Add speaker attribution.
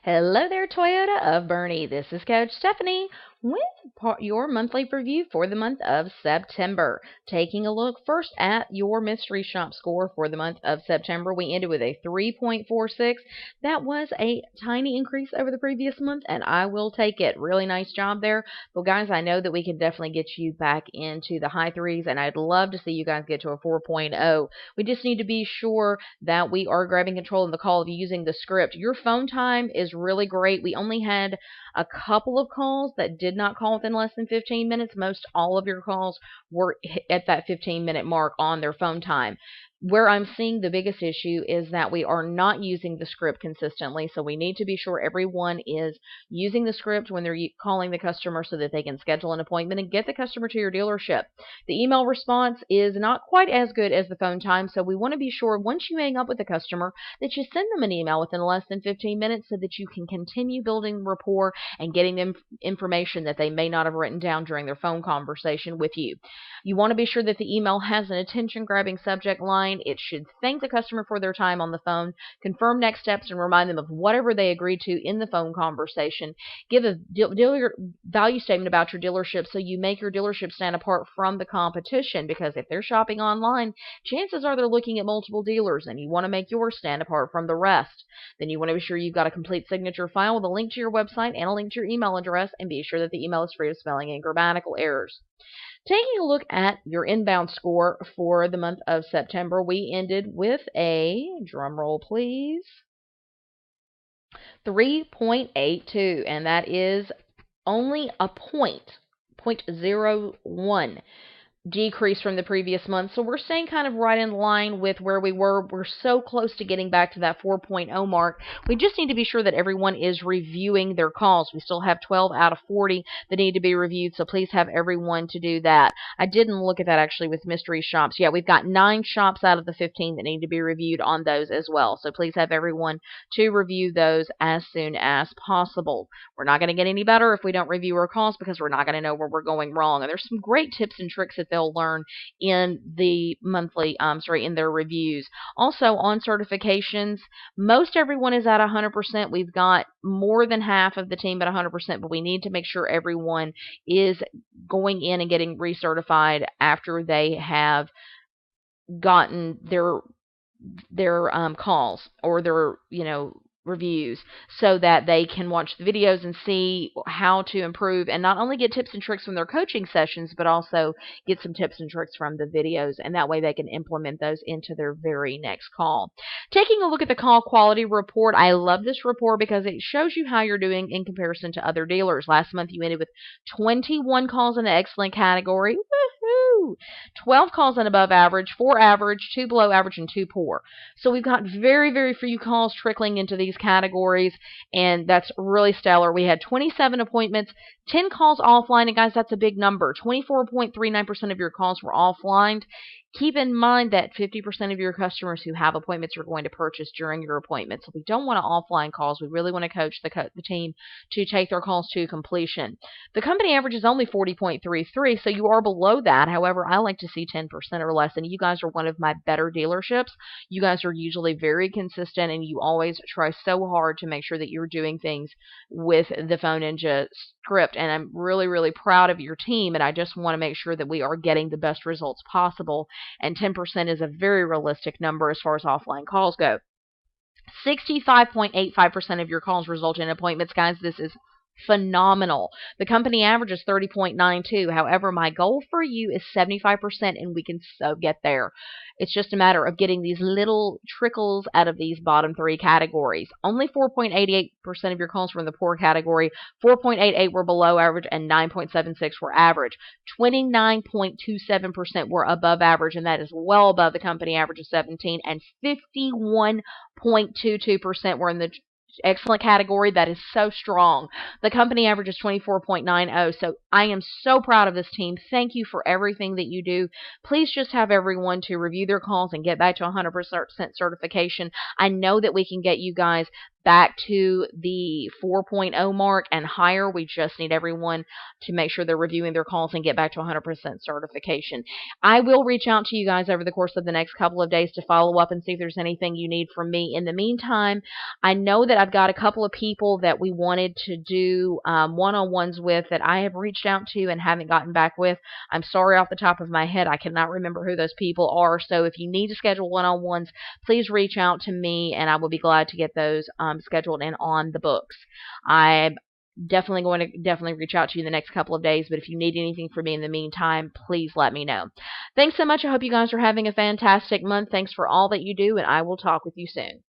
Speaker 1: Hello there, Toyota of Bernie. This is Coach Stephanie with your monthly review for the month of September. Taking a look first at your mystery shop score for the month of September, we ended with a 3.46. That was a tiny increase over the previous month, and I will take it. Really nice job there. But guys, I know that we can definitely get you back into the high threes, and I'd love to see you guys get to a 4.0. We just need to be sure that we are grabbing control of the call of using the script. Your phone time is really great. We only had a couple of calls that did not call within less than 15 minutes. Most all of your calls were at that 15-minute mark on their phone time. Where I'm seeing the biggest issue is that we are not using the script consistently, so we need to be sure everyone is using the script when they're calling the customer so that they can schedule an appointment and get the customer to your dealership. The email response is not quite as good as the phone time, so we want to be sure once you hang up with the customer that you send them an email within less than 15 minutes so that you can continue building rapport and getting them information that they may not have written down during their phone conversation with you. You want to be sure that the email has an attention-grabbing subject line. It should thank the customer for their time on the phone, confirm next steps, and remind them of whatever they agreed to in the phone conversation. Give a dealer value statement about your dealership so you make your dealership stand apart from the competition, because if they're shopping online, chances are they're looking at multiple dealers, and you want to make yours stand apart from the rest. Then you want to be sure you've got a complete signature file with a link to your website and a link to your email address, and be sure that the email is free of spelling and grammatical errors. Taking a look at your inbound score for the month of September, we ended with a, drum roll please, 3.82, and that is only a 0.01 decrease from the previous month. So we're staying kind of right in line with where we were. We're so close to getting back to that 4.0 mark. We just need to be sure that everyone is reviewing their calls. We still have 12 out of 40 that need to be reviewed, so please have everyone to do that. I didn't look at that actually with mystery shops. Yeah, we've got 9 shops out of the 15 that need to be reviewed on those as well. So please have everyone to review those as soon as possible. We're not going to get any better if we don't review our calls, because we're not going to know where we're going wrong. And there's some great tips and tricks that they'll learn in the monthly, in their reviews. Also on certifications, most everyone is at 100%. We've got more than half of the team at 100%, but we need to make sure everyone is going in and getting recertified after they have gotten their calls or their reviews, so that they can watch the videos and see how to improve, and not only get tips and tricks from their coaching sessions, but also get some tips and tricks from the videos, and that way they can implement those into their very next call. Taking a look at the call quality report, I love this report because it shows you how you're doing in comparison to other dealers. Last month you ended with 21 calls in the excellent category. Woohoo! 12 calls in above average, 4 average, 2 below average, and 2 poor. So we've got very, very few calls trickling into these categories, and that's really stellar. We had 27 appointments, 10 calls offline, and guys, that's a big number. 24.39% of your calls were offline. Keep in mind that 50% of your customers who have appointments are going to purchase during your appointment. So we don't want to offline calls. We really want to coach the team to take their calls to completion. The company average is only 40.33, so you are below that. However, I like to see 10% or less, and you guys are one of my better dealerships. You guys are usually very consistent, and you always try so hard to make sure that you're doing things with the Phone Ninja script, and I'm really, really proud of your team, and I just want to make sure that we are getting the best results possible, and 10% is a very realistic number as far as offline calls go. 65.85% of your calls result in appointments, guys. This is phenomenal. The company average is 30.92. However, my goal for you is 75%, and we can so get there. It's just a matter of getting these little trickles out of these bottom 3 categories. Only 4.88% of your calls were in the poor category, 4.88 were below average, and 9.76 were average. 29.27% were above average, and that is well above the company average of 17, and 51.22% were in the excellent category. That is so strong. The company average is 24.90. So I am so proud of this team. Thank you for everything that you do. Please just have everyone to review their calls and get back to 100% certification. I know that we can get you guys back to the 4.0 mark and higher. We just need everyone to make sure they're reviewing their calls and get back to 100% certification. I will reach out to you guys over the course of the next couple of days to follow up and see if there's anything you need from me. In the meantime, I know that I've got a couple of people that we wanted to do one-on-ones with that I have reached out to and haven't gotten back with. I'm sorry, off the top of my head, I cannot remember who those people are. So if you need to schedule one-on-ones, please reach out to me and I will be glad to get those scheduled and on the books. I'm definitely going to reach out to you in the next couple of days, but if you need anything from me in the meantime, please let me know. Thanks so much. I hope you guys are having a fantastic month. Thanks for all that you do, and I will talk with you soon.